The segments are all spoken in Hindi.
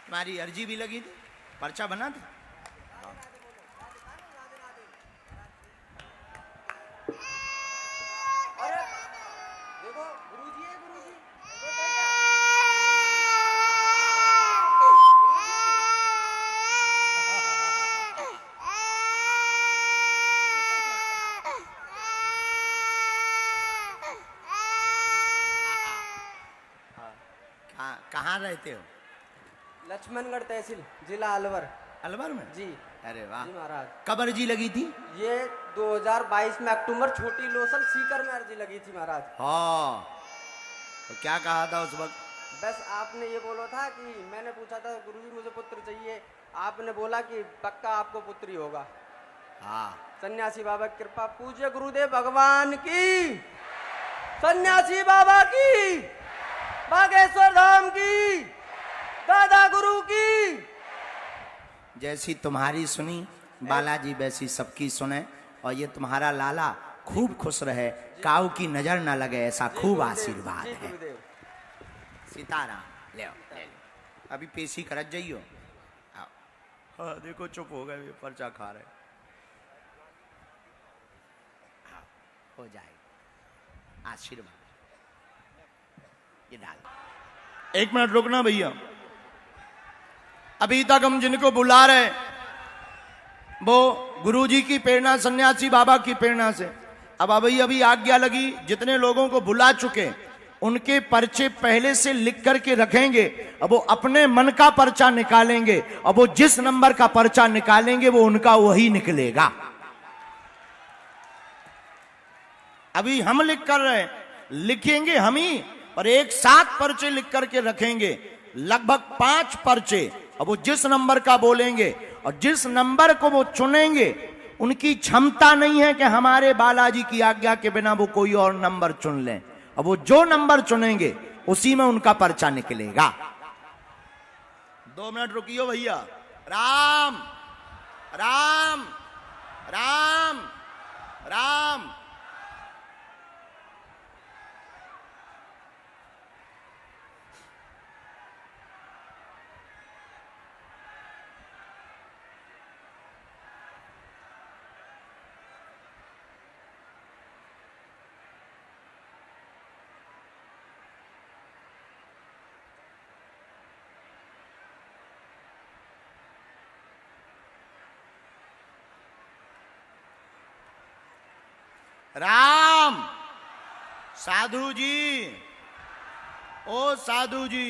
तुम्हारी अर्जी भी लगी थी, पर्चा बना था। अरे देखो गुरुजी है, गुरुजी कहाँ रहते हो? लक्ष्मणगढ़ तहसील, जिला अलवर। अलवर में जी। अरे वाह। जी महाराज। कब अर्जी लगी थी? ये 2022 में अक्टूबर, छोटी लोसल सीकर में अर्जी लगी थी महाराज। हाँ, तो क्या कहा था उस वक्त? बस आपने ये बोला था कि मैंने पूछा था गुरुजी मुझे पुत्र चाहिए, आपने बोला कि पक्का आपको पुत्री होगा। हाँ। सन्यासी बाबा की कृपा, पूज्य गुरुदेव भगवान की, सन्यासी बाबा की, बागेश्वर धाम की, दादा गुरु की। जैसी तुम्हारी सुनी बालाजी वैसी सबकी सुने, और ये तुम्हारा लाला खूब खुश रहे, काऊ की नजर ना लगे, ऐसा खूब आशीर्वाद है। सीताराम। ले लो। अभी पेशी करत जाइयो। हाँ देखो चुप हो गए, पर्चा खा रहे। हो जाएगा आशीर्वाद। ये डाल। एक मिनट रुकना भैया। अभी तक हम जिनको बुला रहे वो गुरुजी की प्रेरणा, सन्यासी बाबा की प्रेरणा से। अब अभी आज्ञा लगी, जितने लोगों को बुला चुके उनके पर्चे पहले से लिख करके रखेंगे। अब वो अपने मन का पर्चा निकालेंगे, अब वो जिस नंबर का पर्चा निकालेंगे वो उनका वही निकलेगा। अभी हम लिख कर रहे हैं, लिखेंगे हम ही, और एक साथ पर्चे लिख करके रखेंगे, लगभग 5 पर्चे। अब वो जिस नंबर का बोलेंगे और जिस नंबर को वो चुनेंगे, उनकी क्षमता नहीं है कि हमारे बालाजी की आज्ञा के बिना वो कोई और नंबर चुन लें। अब वो जो नंबर चुनेंगे उसी में उनका पर्चा निकलेगा। 2 मिनट रुकियो भैया। राम राम राम राम। राम। साधु जी, ओ साधु जी,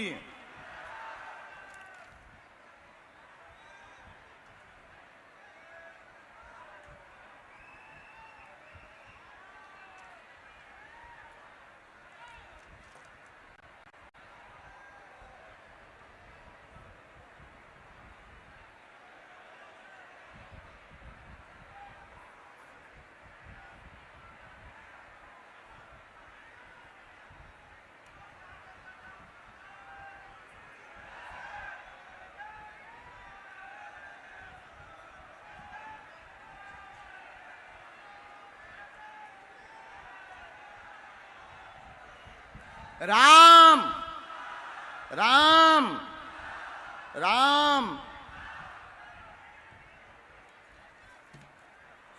राम राम राम।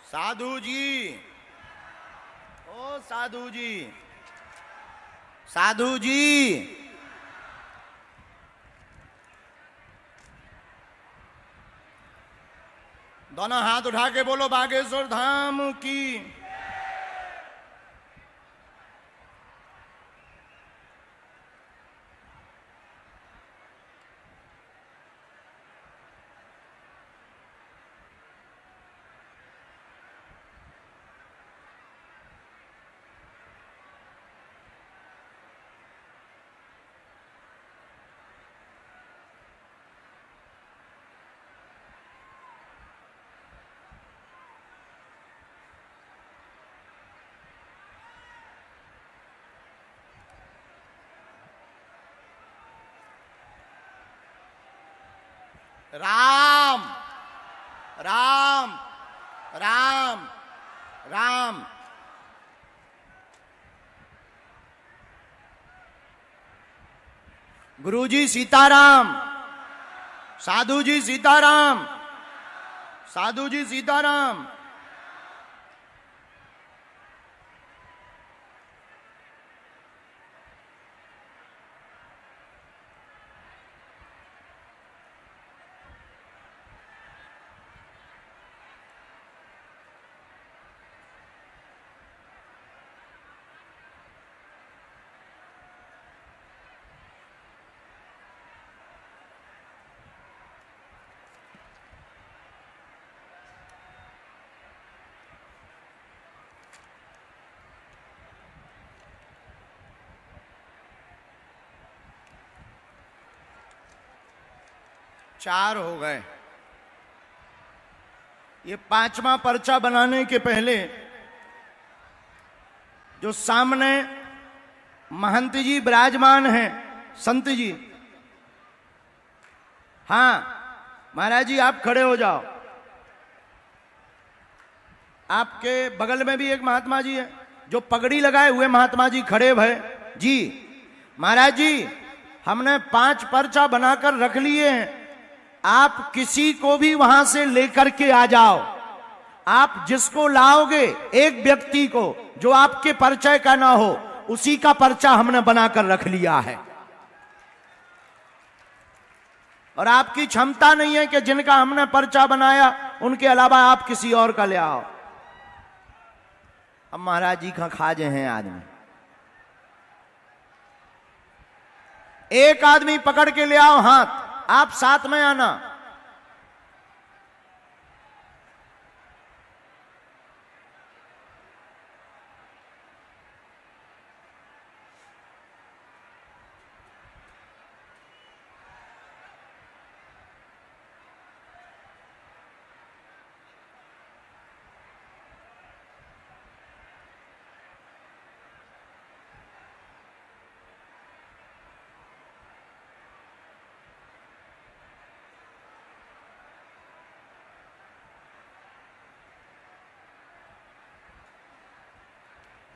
साधु जी, ओ साधु जी, साधु जी, दोनों हाथ उठा के बोलो बागेश्वर धाम की। राम राम राम राम। गुरुजी सीताराम। साधु जी सीताराम, साधु जी सीताराम। चार हो गए। ये पांचवा पर्चा बनाने के पहले जो सामने महंत जी विराजमान हैं, संत जी, हां महाराज जी आप खड़े हो जाओ। आपके बगल में भी एक महात्मा जी है, जो पगड़ी लगाए हुए महात्मा जी खड़े भय जी। महाराज जी हमने 5 पर्चा बनाकर रख लिए हैं, आप किसी को भी वहां से लेकर के आ जाओ। आप जिसको लाओगे, एक व्यक्ति को जो आपके परिचय का ना हो, उसी का पर्चा हमने बनाकर रख लिया है। और आपकी क्षमता नहीं है कि जिनका हमने पर्चा बनाया उनके अलावा आप किसी और का ले आओ। अब महाराज जी का खाजे हैं आदमी, एक आदमी पकड़ के ले आओ हाथ, आप साथ में आना।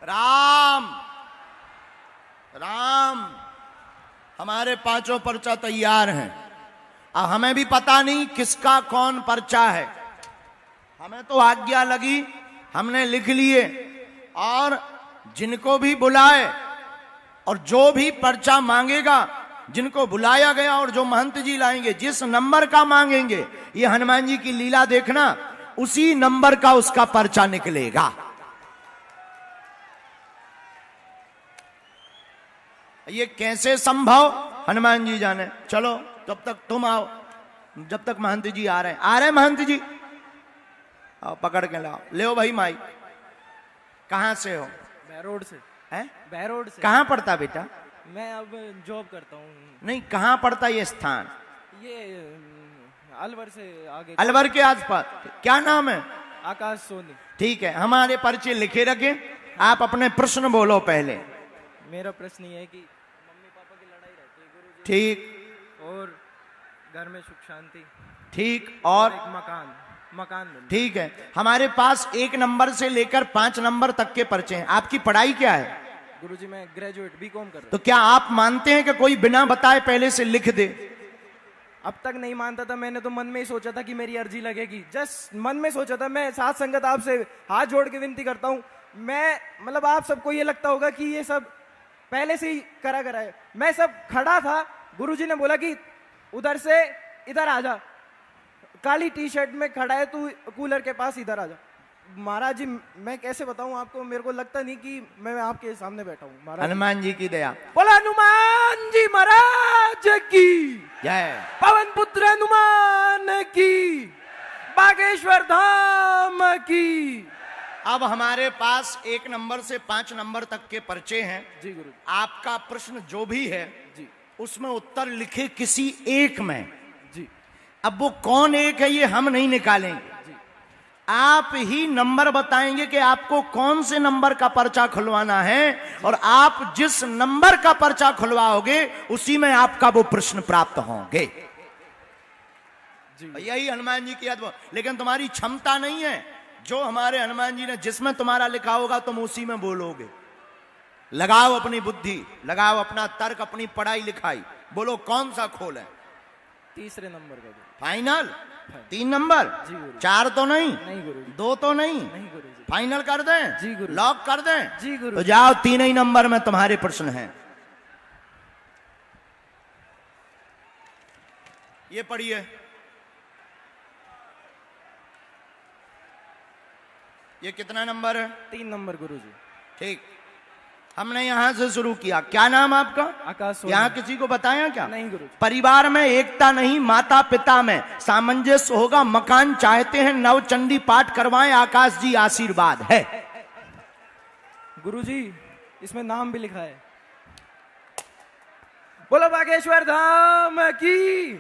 राम राम, हमारे 5 पर्चा तैयार हैं। अब हमें भी पता नहीं किसका कौन पर्चा है, हमें तो आज्ञा लगी, हमने लिख लिए। और जिनको भी बुलाए और जो भी पर्चा मांगेगा, जिनको बुलाया गया और जो महंत जी लाएंगे, जिस नंबर का मांगेंगे, ये हनुमान जी की लीला देखना, उसी नंबर का उसका पर्चा निकलेगा। ये कैसे संभव हनुमान जी जाने। चलो तब तक तुम आओ, जब तक महंत जी आ रहे हैं। आ रहे हैं महंत जी, आओ पकड़ के लाओ। ले भाई माई, कहां से हो? बहरोड से। हैं? बहरोड से। कहां पड़ता बेटा? मैं अब जॉब करता हूँ। नहीं, कहां पड़ता ये स्थान? ये अलवर से आगे। अलवर के आसपास। क्या नाम है? आकाश सोनी। ठीक है, हमारे पर्चे लिखे रखे, आप अपने प्रश्न बोलो पहले। मेरा प्रश्न ये है कि मम्मी पापा की लड़ाई रहती है गुरुजी। ठीक। और घर में सुख शांति। ठीक। और एक मकान मिल। ठीक है, हमारे पास 1 नंबर से लेकर 5 नंबर तक के पर्चे हैं। आपकी पढ़ाई क्या है? गुरुजी मैं ग्रेजुएट बीकॉम कर रहा हूं। तो क्या आप मानते हैं कि कोई बिना बताए पहले से लिख दे? अब तक नहीं मानता था, मैंने तो मन में ही सोचा था कि मेरी अर्जी लगेगी, जस्ट मन में सोचा था। मैं साथ संगत आपसे हाथ जोड़ के विनती करता हूं, मैं मतलब आप सबको ये लगता होगा कि ये सब पहले से ही करा है। मैं सब खड़ा था, गुरुजी ने बोला कि उधर से इधर आ जा, काली टी शर्ट में खड़ा है तू, कूलर के पास इधर आ जा। महाराज जी मैं कैसे बताऊं आपको, मेरे को लगता नहीं कि मैं आपके सामने बैठा हूं। महाराज हनुमान जी की दया। बोला हनुमान जी महाराज की जय। पवन पुत्र हनुमान की, बागेश्वर धाम की। अब हमारे पास 1 नंबर से 5 नंबर तक के पर्चे हैं। जी गुरु। आपका प्रश्न जो भी है जी, उसमें उत्तर लिखे किसी एक में। जी। अब वो कौन एक है ये हम नहीं निकालेंगे, आप ही नंबर बताएंगे कि आपको कौन से नंबर का पर्चा खुलवाना है, और आप जिस नंबर का पर्चा खुलवाओगे उसी में आपका वो प्रश्न प्राप्त होंगे। यही हनुमान जी की अद्भुत। लेकिन तुम्हारी क्षमता नहीं है, जो हमारे हनुमान जी ने जिसमें तुम्हारा लिखा होगा तुम उसी में बोलोगे। लगाओ अपनी बुद्धि, लगाओ अपना तर्क, अपनी पढ़ाई लिखाई, बोलो कौन सा खोल है। तीसरे नंबर का गुरु। फाइनल? 3 नंबर? जी गुरु। 4 तो नहीं? नहीं गुरु जी। 2 तो नहीं? नहीं गुरु जी। फाइनल कर दें? जी गुरु। लॉक कर दें? जी गुरु। तो जाओ, 3 ही नंबर में तुम्हारे प्रश्न हैं। ये पढ़िए। ये कितना नंबर है? 3 नंबर गुरु जी। ठीक, हमने यहां से शुरू किया। क्या नाम आपका? आकाश सोनी। यहाँ किसी को बताया क्या? नहीं गुरु जी। परिवार में एकता नहीं, माता पिता में सामंजस्य होगा। मकान चाहते हैं, नवचंडी पाठ करवाएं, आकाश जी आशीर्वाद है। गुरु जी इसमें नाम भी लिखा है। बोलो बागेश्वर धाम की,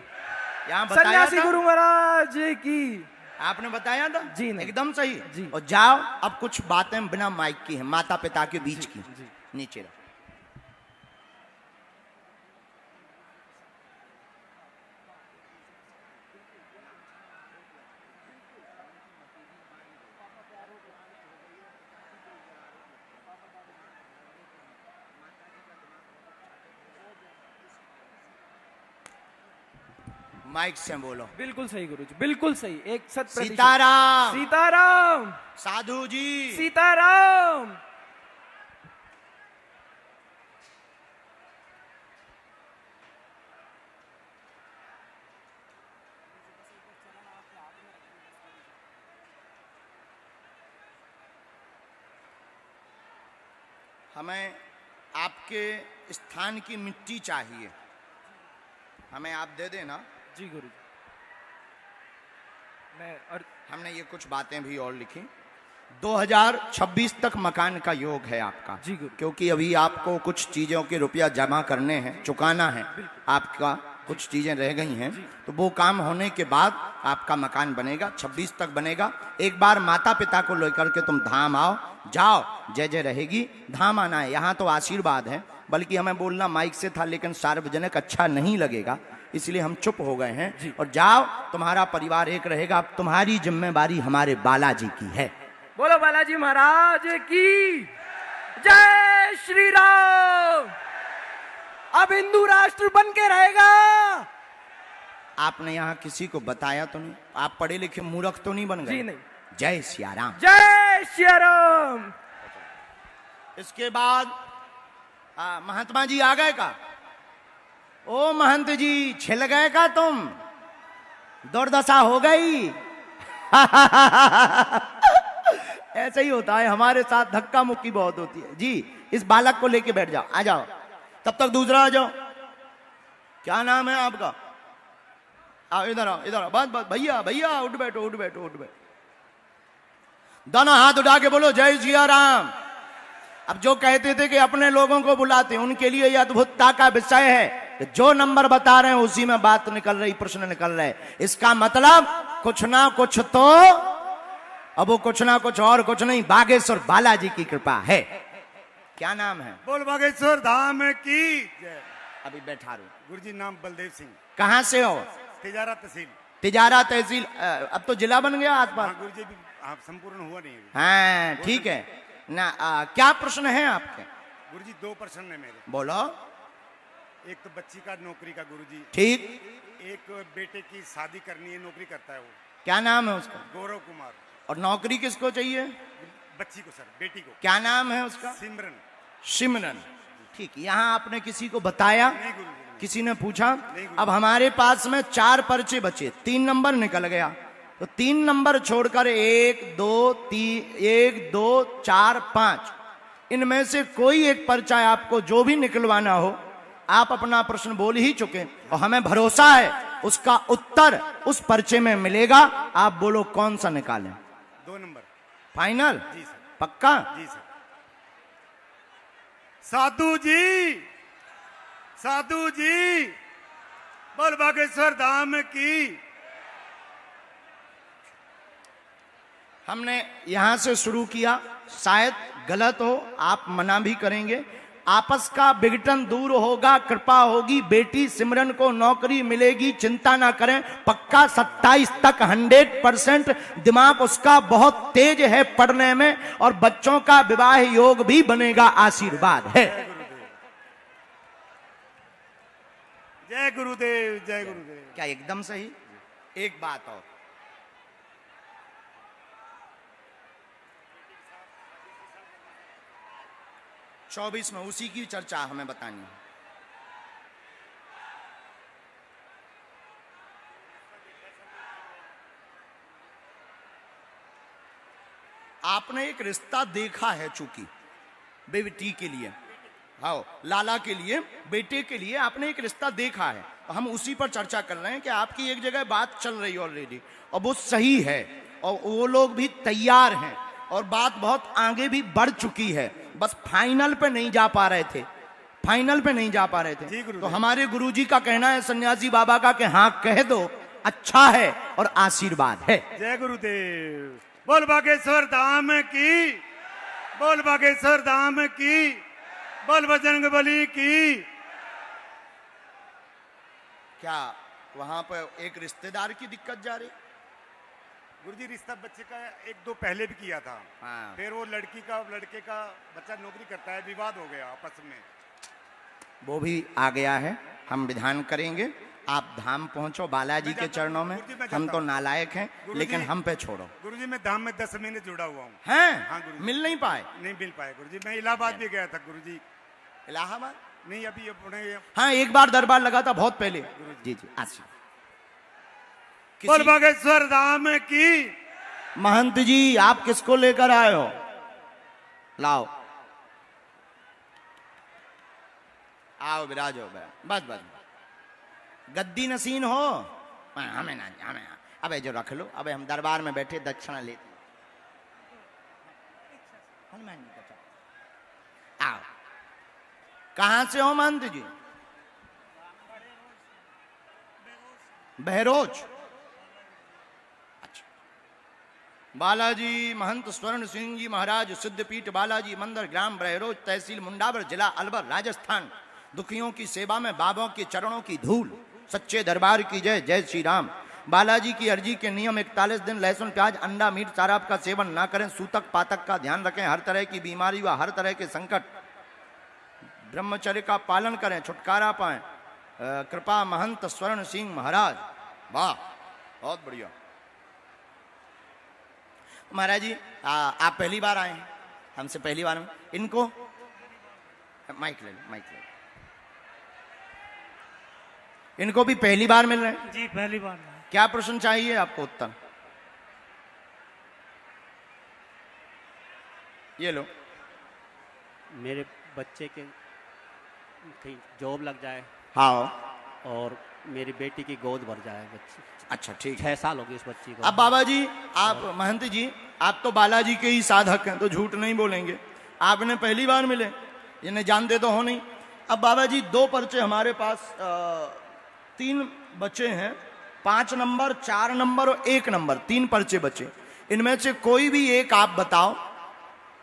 यहाँ बताया सन्यासी था? गुरु महाराज की। आपने बताया था? जी नहीं। एकदम सही जी। और जाओ, अब कुछ बातें बिना माइक की हैं, माता पिता के बीच की। जी। नीचे रहो। माइक से बोलो। बिल्कुल सही गुरु जी, बिल्कुल सही, 100%। सीताराम। सीताराम। साधु जी। सीताराम। हमें आपके स्थान की मिट्टी चाहिए, हमें आप दे देना। जी गुरु जी। मैं और हमने ये कुछ बातें भी और लिखी। 2026 तक मकान का योग है आपका। जी गुरु। क्योंकि अभी आपको कुछ चीज़ों के रुपया जमा करने हैं, चुकाना है, आपका कुछ चीज़ें रह गई हैं, तो वो काम होने के बाद आपका मकान बनेगा। 26 तक बनेगा। एक बार माता पिता को लेकर के तुम धाम आओ, जाओ, जय जय रहेगी। धाम आना है, यहाँ तो आशीर्वाद है। बल्कि हमें बोलना माइक से था, लेकिन सार्वजनिक अच्छा नहीं लगेगा, इसलिए हम चुप हो गए हैं। और जाओ, तुम्हारा परिवार एक रहेगा। अब तुम्हारी जिम्मेवारी हमारे बालाजी की है। बोलो बालाजी महाराज की जय। श्री राम। अब हिंदू राष्ट्र बन के रहेगा। आपने यहाँ किसी को बताया तो नहीं? आप पढ़े लिखे मूर्ख तो नहीं बन गए? जी नहीं। जय सियाराम। जय श्री राम। इसके बाद महात्मा जी आ गए का? ओ महंत जी, छिल गए का तुम? दुर्दशा हो गई। ऐसा ही होता है हमारे साथ, धक्का मुक्की बहुत होती है जी। इस बालक को लेके बैठ जाओ, आ जाओ। तब तक दूसरा आ जाओ। क्या नाम है आपका? आओ, इधर आओ, इधर आओ। बस बस भैया, भैया उठ बैठो, उठ बैठो, उठ बैठो। दोनों हाथ उठा के बोलो जय सिया राम। अब जो कहते थे कि अपने लोगों को बुलाते, उनके लिए यह अद्भुतता का विषय है कि जो नंबर बता रहे हैं उसी में बात निकल रही, प्रश्न निकल रहे। इसका मतलब कुछ ना कुछ तो, अब वो कुछ ना कुछ और कुछ नहीं, बागेश्वर बालाजी की कृपा है। क्या नाम है? बोल बागेश्वर धाम की जय। अभी बैठा रू। गुरुजी नाम बलदेव सिंह, कहाँ से हो? तिजारा तहसील। तिजारा तहसील। अब तो जिला बन गया आस पास। हाँ गुरुजी भी संपूर्ण हुआ नहीं। हाँ ठीक है ना। क्या प्रश्न है आपके? गुरुजी 2 प्रश्न है मेरे। बोलो। एक तो बच्ची का नौकरी का गुरुजी। ठीक। एक बेटे की शादी करनी है, नौकरी करता है वो। क्या नाम है उसका? गौरव कुमार। और नौकरी किसको चाहिए? बच्ची को सर, बेटी को। क्या नाम है उसका? सिमरन। सिमरन। ठीक। यहाँ आपने किसी को बताया? नहीं गुरुजी। किसी ने पूछा? नहीं। अब हमारे पास में 4 पर्चे बचे, 3 नंबर निकल गया। तो 3 नंबर छोड़कर 1 2 3 1 2 4 5 इनमें से कोई एक पर्चा आपको जो भी निकलवाना हो, आप अपना प्रश्न बोल ही चुके और हमें भरोसा है उसका उत्तर उस पर्चे में मिलेगा। आप बोलो कौन सा निकालें? 2 नंबर। फाइनल? जी सर। पक्का? जी सर। साधु जी, साधु जी, बोल बागेश्वर धाम की। हमने यहां से शुरू किया, शायद गलत हो, आप मना भी करेंगे। आपस का विघटन दूर होगा, कृपा होगी, बेटी सिमरन को नौकरी मिलेगी, चिंता ना करें। पक्का 27 तक 100% दिमाग उसका बहुत तेज है पढ़ने में, और बच्चों का विवाह योग भी बनेगा, आशीर्वाद है। जय गुरुदेव, जय गुरुदेव। क्या एकदम सही? एक बात और, चौबीस में उसी की चर्चा हमें बतानी है। आपने एक रिश्ता देखा है, चूंकि बेटी के लिए, हाँ लाला के लिए, बेटे के लिए आपने एक रिश्ता देखा है, तो हम उसी पर चर्चा कर रहे हैं कि आपकी एक जगह बात चल रही है ऑलरेडी और वो सही है और वो लोग भी तैयार हैं और बात बहुत आगे भी बढ़ चुकी है, बस फाइनल पे नहीं जा पा रहे थे, फाइनल पे नहीं जा पा रहे थे। तो हमारे गुरुजी का कहना है सन्यासी बाबा का कि हाँ कह दो, अच्छा है और आशीर्वाद है। जय गुरुदेव। बोल बागेश्वर धाम की, बोल बागेश्वर धाम की, बोल बजरंग बली की। क्या वहां पर एक रिश्तेदार की दिक्कत जा रही? गुरुजी रिश्ता बच्चे का एक दो पहले भी किया था, हाँ। फिर वो लड़के का बच्चा नौकरी करता है, विवाद हो गया आपस में, वो भी आ गया है, हम विधान करेंगे। आप धाम पहुंचो बालाजी के चरणों में, हम तो नालायक हैं लेकिन हम पे छोड़ो। गुरुजी मैं धाम में 10 महीने जुड़ा हुआ हूँ। हैं? हाँ गुरुजी। मिल नहीं पाए? नहीं मिल पाए गुरुजी। मैं इलाहाबाद भी गया था गुरुजी। इलाहाबाद नहीं, अभी अपने हाँ एक बार दरबार लगा था बहुत पहले। जी जी आशीष। बोल बागेश्वर धाम की। महंत जी आप किसको लेकर आए हो? लाओ आओ विराजो, बस बस गद्दी नसीन हो, हमें ना हमें। अबे जो रख लो, अबे हम दरबार में बैठे दक्षिणा लेते। हनुमान जी का आओ। कहां से हो महंत जी? बहरोज। अच्छा। बालाजी महंत स्वर्ण सिंह जी महाराज सिद्धपीठ बालाजी मंदिर ग्राम बहरोज तहसील मुंडावर जिला अलवर राजस्थान। दुखियों की सेवा में बाबों के चरणों की धूल, सच्चे दरबार की जय, जय श्री राम। बालाजी की अर्जी के नियम 41 दिन लहसुन प्याज अंडा मीट शराब का सेवन ना करें, सूतक पातक का ध्यान रखें, हर तरह की बीमारी व हर तरह के संकट ब्रह्मचर्य का पालन करें, छुटकारा पाएं। कृपा महंत स्वर्ण सिंह महाराज। वाह बहुत बढ़िया। महाराज जी आप पहली बार आए हैं हमसे, पहली बार में इनको माइक ले लो, माइक ले लो। इनको भी पहली बार मिल रहे हैं? जी पहली बार। क्या प्रश्न चाहिए आपको? उत्तर ये लो। मेरे बच्चे के कहीं जॉब लग जाए हाँ और मेरी बेटी की गोद भर जाए बच्ची। अच्छा ठीक 6 साल हो गए इस बच्ची को। अब बाबा जी आप महंत जी आप तो बालाजी के ही साधक हैं तो झूठ नहीं बोलेंगे, आपने पहली बार मिले, इन्हें जानते तो हो नहीं। अब बाबा जी 2 पर्चे हमारे पास 3 बचे हैं, 5 नंबर 4 नंबर और 1 नंबर, 3 पर्चे बचे। इनमें से कोई भी एक आप बताओ,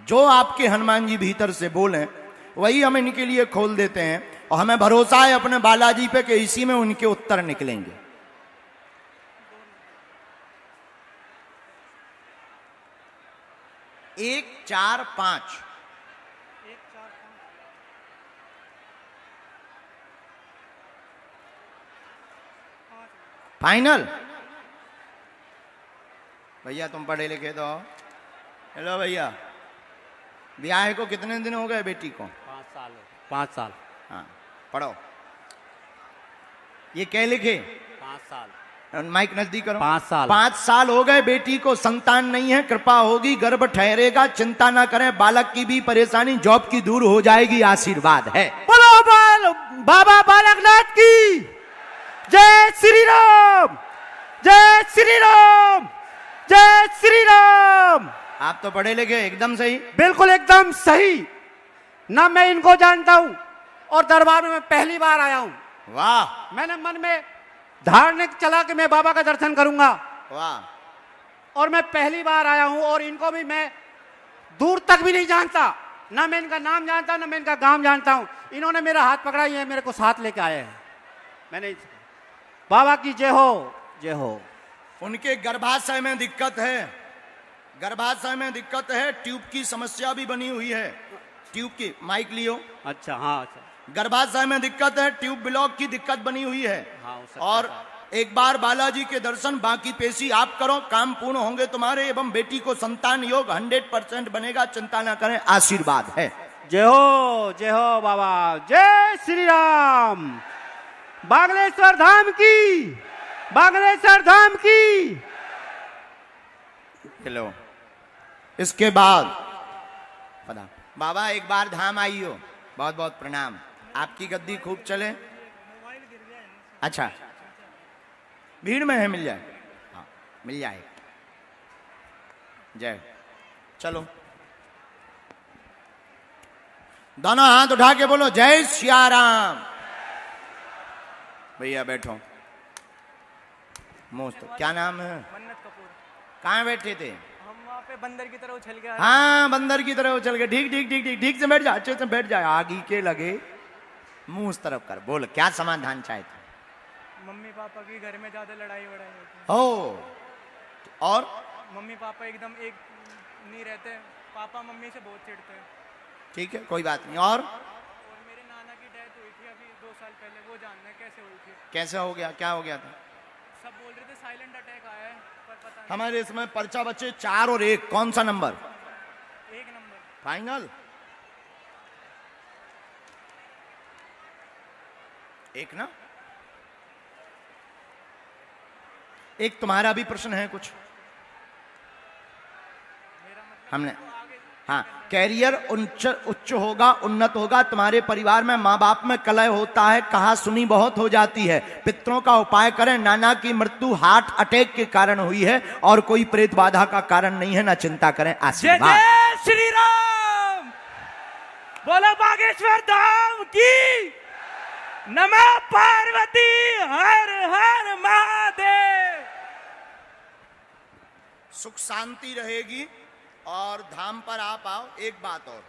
जो आपके हनुमान जी भीतर से बोले वही हम इनके लिए खोल देते हैं और हमें भरोसा है अपने बालाजी पे कि इसी में उनके उत्तर निकलेंगे। एक 4 5 फाइनल। भैया तुम पढ़े लिखे तो? हेलो भैया, ब्याह को कितने दिन हो गए बेटी को? 5 साल। 5 साल। हाँ पढ़ो। ये क्या लिखे? 5 साल। माइक नजदीक करो। 5 साल। 5 साल हो गए बेटी को, संतान नहीं है, कृपा होगी गर्भ ठहरेगा, चिंता ना करें, बालक की भी परेशानी जॉब की दूर हो जाएगी, आशीर्वाद है। बोलो बाबा बालकनाथ की जय श्री राम, जय श्री राम, जय श्री राम। आप तो पढ़े लिखे, एकदम सही। बिल्कुल एकदम सही। ना मैं इनको जानता हूं और दरबार में मैं पहली बार आया हूं। वाह। मैंने मन में धार्मिक चला कि मैं बाबा का दर्शन करूंगा वाह। और मैं पहली बार आया हूं और इनको भी मैं दूर तक भी नहीं जानता, ना मैं इनका नाम जानता ना मैं इनका गांव जानता हूं। इन्होंने मेरा हाथ पकड़ा, ये मेरे को साथ लेके आए हैं। मैंने बाबा की जय हो, जय हो। उनके गर्भाशय में दिक्कत है, गर्भाशय में दिक्कत है, ट्यूब की समस्या भी बनी हुई है। ट्यूब की माइक लियो। अच्छा हाँ अच्छा। गर्भाशय में दिक्कत है, ट्यूब ब्लॉक की दिक्कत बनी हुई है। हाँ, हो सकता और है। एक बार बालाजी के दर्शन, बाकी पेशी आप करो, काम पूर्ण होंगे तुम्हारे। एवं बेटी को संतान योग 100% बनेगा, चिंता ना करें, आशीर्वाद है। जय हो बाबा, जय श्री राम। बागलेश्वर धाम की, बागलेश्वर धाम की। चलो इसके बाद पता बाबा एक बार धाम आई हो, बहुत बहुत प्रणाम। आपकी गद्दी खूब चले। अच्छा, भीड़ में है, मिल जाए? हाँ मिल जाए। जय। चलो दोनों हाथ उठा के बोलो जय सिया राम। भैया बैठो। मोस्त क्या नाम है? मन्नत कपूर। कहाँ बैठे थे? हम वहाँ पे बंदर की तरह उछल गया। हाँ बंदर की तरह उछल गए। ठीक ठीक ठीक ठीक ठीक से बैठ जा, अच्छे से बैठ जाए। आगी के लगे मुंह उस तरफ कर। बोल क्या समाधान चाहे थे? मम्मी पापा की घर में ज्यादा लड़ाई वड़ाई होती है। हो और मम्मी पापा एकदम एक नहीं रहते। पापा मम्मी से बहुत चिढ़ते हैं। ठीक है कोई बात नहीं। और मेरे नाना की डेथ हुई थी अभी 2 साल पहले, वो जानना है कैसे हुई थी। कैसे हो गया, क्या हो गया था? सब बोल रहे थे साइलेंट अटैक आया है, पर पता नहीं। हमारे इसमें पर्चा बच्चे 4 और 1, कौन सा नंबर? 1 नंबर। फाइनल 1 ना? एक तुम्हारा भी प्रश्न है कुछ? हमने हाँ, कैरियर उच्च होगा, उन्नत होगा। तुम्हारे परिवार में माँ बाप में कलह होता है, कहा सुनी बहुत हो जाती है। पितरों का उपाय करें। नाना की मृत्यु हार्ट अटैक के कारण हुई है और कोई प्रेत बाधा का कारण नहीं है, ना चिंता करें। आशीर्वाद। जय श्री राम। बोलो बागेश्वर धाम की। नमः पार्वती, हर हर महादेव। सुख शांति रहेगी और धाम पर आप आओ। एक बात और,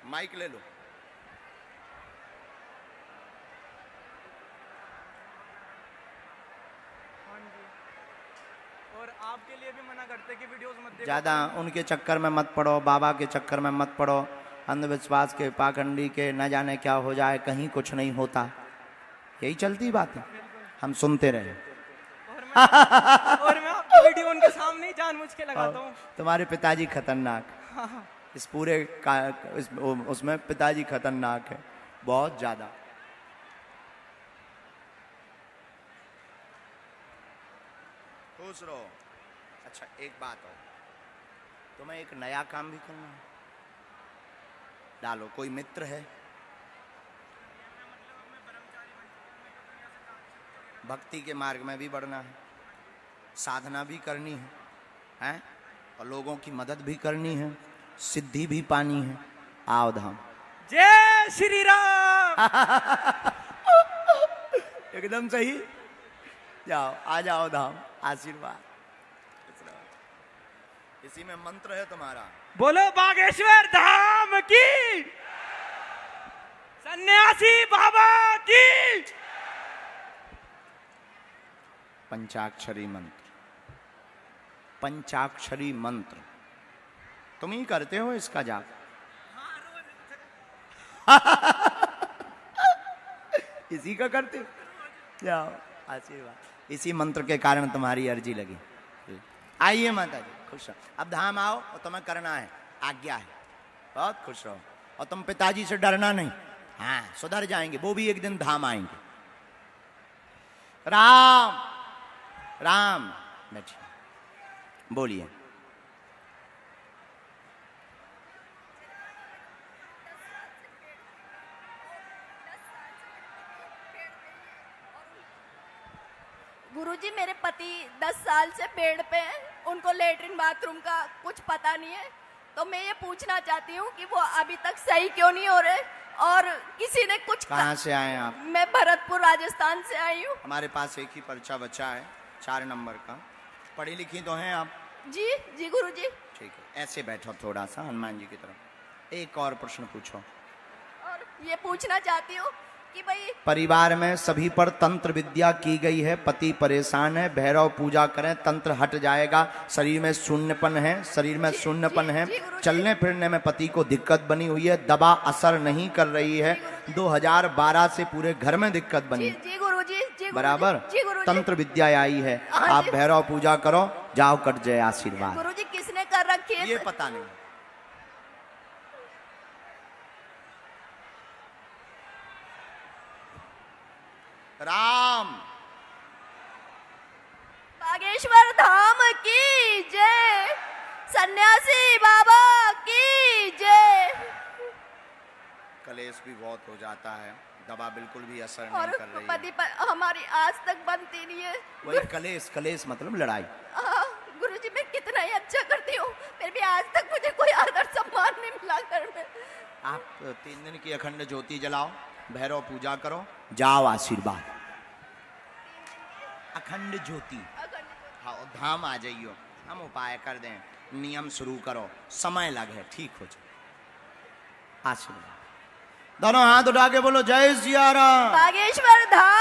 माइक ले लो। और आपके लिए भी मना करते कि वीडियोस मत देखो। ज्यादा उनके चक्कर में मत पड़ो, बाबा के चक्कर में मत पड़ो, अंधविश्वास के, पाखंडी के, न जाने क्या हो जाए, कहीं कुछ नहीं होता। यही चलती बात है, हम सुनते रहे। और मैं आपकी वीडियो उनके सामने ही जानबूझ के लगाता हूँ। तुम्हारे पिताजी खतरनाक, इस पूरे उसमें पिताजी खतरनाक है बहुत ज्यादा। खुश रहो। अच्छा एक बात और, तुम्हें एक नया काम भी करना है। डालो, कोई मित्र है? भक्ति के मार्ग में भी बढ़ना है, साधना भी करनी है, हैं? और लोगों की मदद भी करनी है, सिद्धि भी पानी है। आओ धाम। जय श्री राम। एकदम सही। जाओ, आ जाओ धाम, आशीर्वाद। इसी में मंत्र है तुम्हारा। बोलो बागेश्वर धाम की। सन्यासी बाबा की। पंचाक्षरी मंत्र, पंचाक्षरी मंत्र तुम ही करते हो इसका जाप? इसी का करते हो? जाओ, आशीर्वाद। इसी मंत्र के कारण तुम्हारी अर्जी लगी। आइए माता जी, खुश रहो। अब धाम आओ और तुम्हें करना है, आज्ञा है। बहुत खुश रहो। और तुम पिताजी से डरना नहीं। हाँ सुधर जाएंगे, वो भी एक दिन धाम आएंगे। राम राम। बैठिए, बोलिए। गुरुजी मेरे पति 10 साल से पेड़ पे हैं, उनको लेटरिन बाथरूम का कुछ पता नहीं है। तो मैं ये पूछना चाहती हूँ कि वो अभी तक सही क्यों नहीं हो रहे, और किसी ने कुछ कहाँ से आए आप? मैं भरतपुर राजस्थान से आई हूँ। हमारे पास एक ही पर्चा बचा है, 4 नंबर का। पढ़ी लिखी तो हैं आप? जी जी गुरुजी। ठीक है, ऐसे बैठो थोड़ा सा हनुमान जी की तरफ। एक और प्रश्न पूछो। और ये पूछना चाहती हूँ कि भाई परिवार में सभी पर तंत्र विद्या की गई है। पति परेशान है, भैरव पूजा करें, तंत्र हट जाएगा। शरीर में शून्यपन है, शरीर में शून्यपन है। जी, गुरुजी। चलने फिरने में पति को दिक्कत बनी हुई है, दवा असर नहीं कर रही है। 2012 से पूरे घर में दिक्कत बनी, जी गुरुजी, जी गुरुजी, बराबर जी गुरुजी। तंत्र विद्या आई है। हाँ आप जी। भैरव पूजा करो, जाओ कट जाए आशीर्वाद। गुरुजी किसने कर रखी है? ये पता नहीं। राम बागेश्वर धाम की जय, सन्यासी बाबा की जय। कलेश भी बहुत हो जाता है, दवा बिल्कुल भी असर और नहीं कर रही है। पति पर हमारी आज तक बनती नहीं है। वही कलेश, कलेश मतलब लड़ाई। गुरुजी मैं कितना ही अच्छा करती हूँ, फिर भी आज तक मुझे कोई आदर सम्मान नहीं मिला घर में। आप 3 दिन की अखंड ज्योति जलाओ, भैरव पूजा करो, जाओ आशीर्वाद। अखंड ज्योति, हाँ, और धाम आ जाइयो, हम उपाय कर दें, नियम शुरू करो, समय लगे, ठीक हो जाए। आशीर्वाद। दोनों हाथ उठा के बोलो जय सिया राम। बागेश्वर धाम